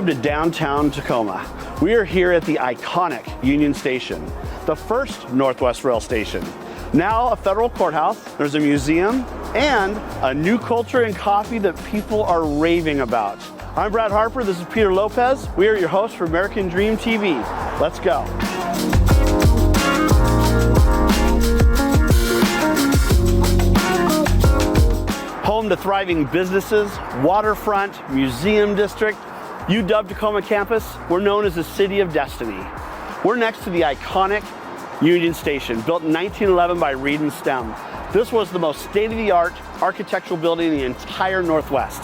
to downtown Tacoma. We are here at the iconic Union Station, the first Northwest Rail station. Now a federal courthouse, there's a museum, and a new culture in coffee that people are raving about. I'm Brad Harper, this is Peter Lopez. We are your hosts for American Dream TV. Let's go. Home to thriving businesses, waterfront, museum district, UW-Tacoma campus, we're known as the City of Destiny. We're next to the iconic Union Station, built in 1911 by Reed and Stem. This was the most state-of-the-art architectural building in the entire Northwest.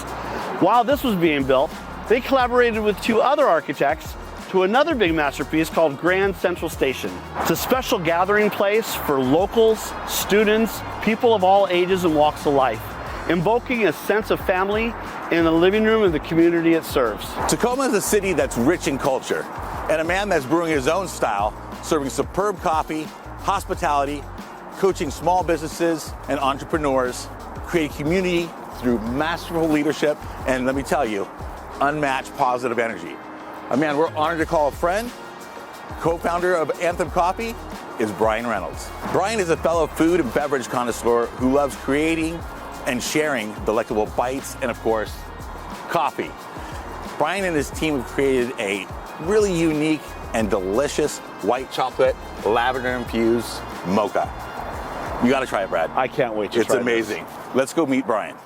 While this was being built, they collaborated with two other architects to another big masterpiece called Grand Central Station. It's a special gathering place for locals, students, people of all ages and walks of life, invoking a sense of family in the living room of the community it serves. Tacoma is a city that's rich in culture, and a man that's brewing his own style, serving superb coffee, hospitality, coaching small businesses and entrepreneurs, creating community through masterful leadership, and let me tell you, unmatched positive energy. A man we're honored to call a friend, co-founder of Anthem Coffee, is Brian Reynolds. Brian is a fellow food and beverage connoisseur who loves creating and sharing delectable bites and, of course, coffee. Brian and his team have created a really unique and delicious white chocolate, lavender-infused mocha. You gotta try it, Brad. I can't wait to try it. It's amazing. Let's go meet Brian.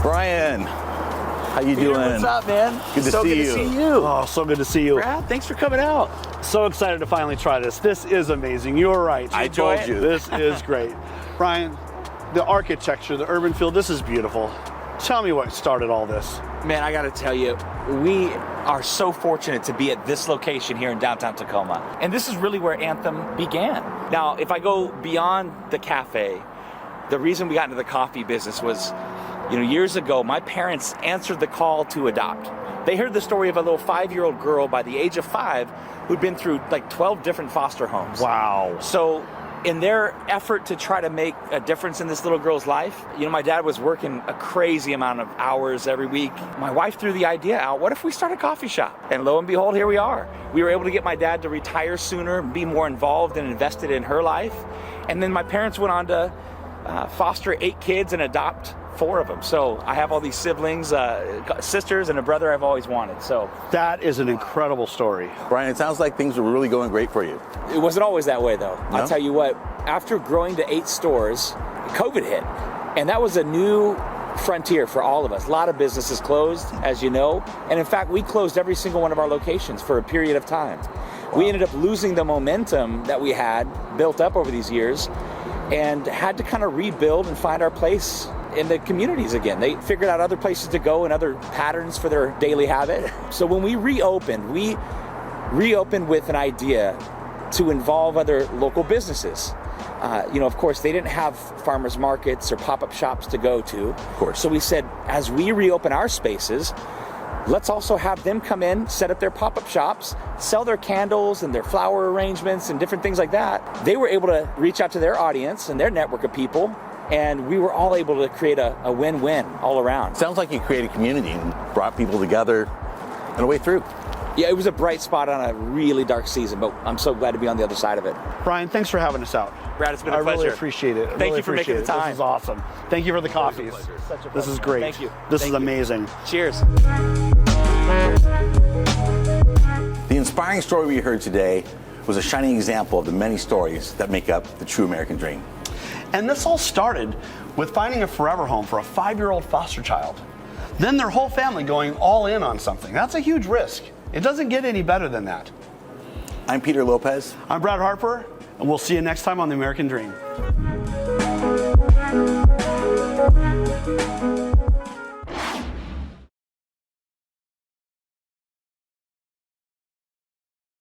Brian, how you doing? What's up, man? Good to see you. Good to see you. Oh, so good to see you. Brad, thanks for coming out. So excited to finally try this. This is amazing. You were right. I told you. This is great. Brian, the architecture, the urban feel, this is beautiful. Tell me what started all this. Man, I gotta tell you, we are so fortunate to be at this location here in downtown Tacoma. And this is really where Anthem began. Now, if I go beyond the cafe, the reason we got into the coffee business was, years ago, my parents answered the call to adopt. They heard the story of a little 5-year-old girl by the age of 5 who'd been through like 12 different foster homes. Wow. So in their effort to try to make a difference in this little girl's life, my dad was working a crazy amount of hours every week. My wife threw the idea out, what if we start a coffee shop? And lo and behold, here we are. We were able to get my dad to retire sooner, be more involved and invested in her life. And then my parents went on to foster 8 kids and adopt 4 of them. So I have all these siblings, sisters, and a brother I've always wanted. So that is an incredible story. Brian, it sounds like things are really going great for you. It wasn't always that way, though. No? I'll tell you what, after growing to 8 stores, COVID hit. And that was a new frontier for all of us. A lot of businesses closed, as you know. And in fact, we closed every single one of our locations for a period of time. Wow. We ended up losing the momentum that we had built up over these years and had to kind of rebuild and find our place in the communities again. They figured out other places to go and other patterns for their daily habit. So when we reopened with an idea to involve other local businesses. Of course, they didn't have farmers markets or pop-up shops to go to. Of course. So we said, as we reopen our spaces, let's also have them come in, set up their pop-up shops, sell their candles and their flower arrangements and different things like that. They were able to reach out to their audience and their network of people, and we were all able to create a win-win all around. Sounds like you created community and brought people together and a way through. Yeah, it was a bright spot on a really dark season, but I'm so glad to be on the other side of it. Brian, thanks for having us out. Brad, it's been a pleasure. I really appreciate it. Thank you for making the time. This is awesome. Thank you for the coffees. This is great. Thank you. This is amazing. Cheers. The inspiring story we heard today was a shining example of the many stories that make up the true American dream. And this all started with finding a forever home for a 5-year-old foster child. Then their whole family going all in on something. That's a huge risk. It doesn't get any better than that. I'm Peter Lopez. I'm Brad Harper, and we'll see you next time on The American Dream.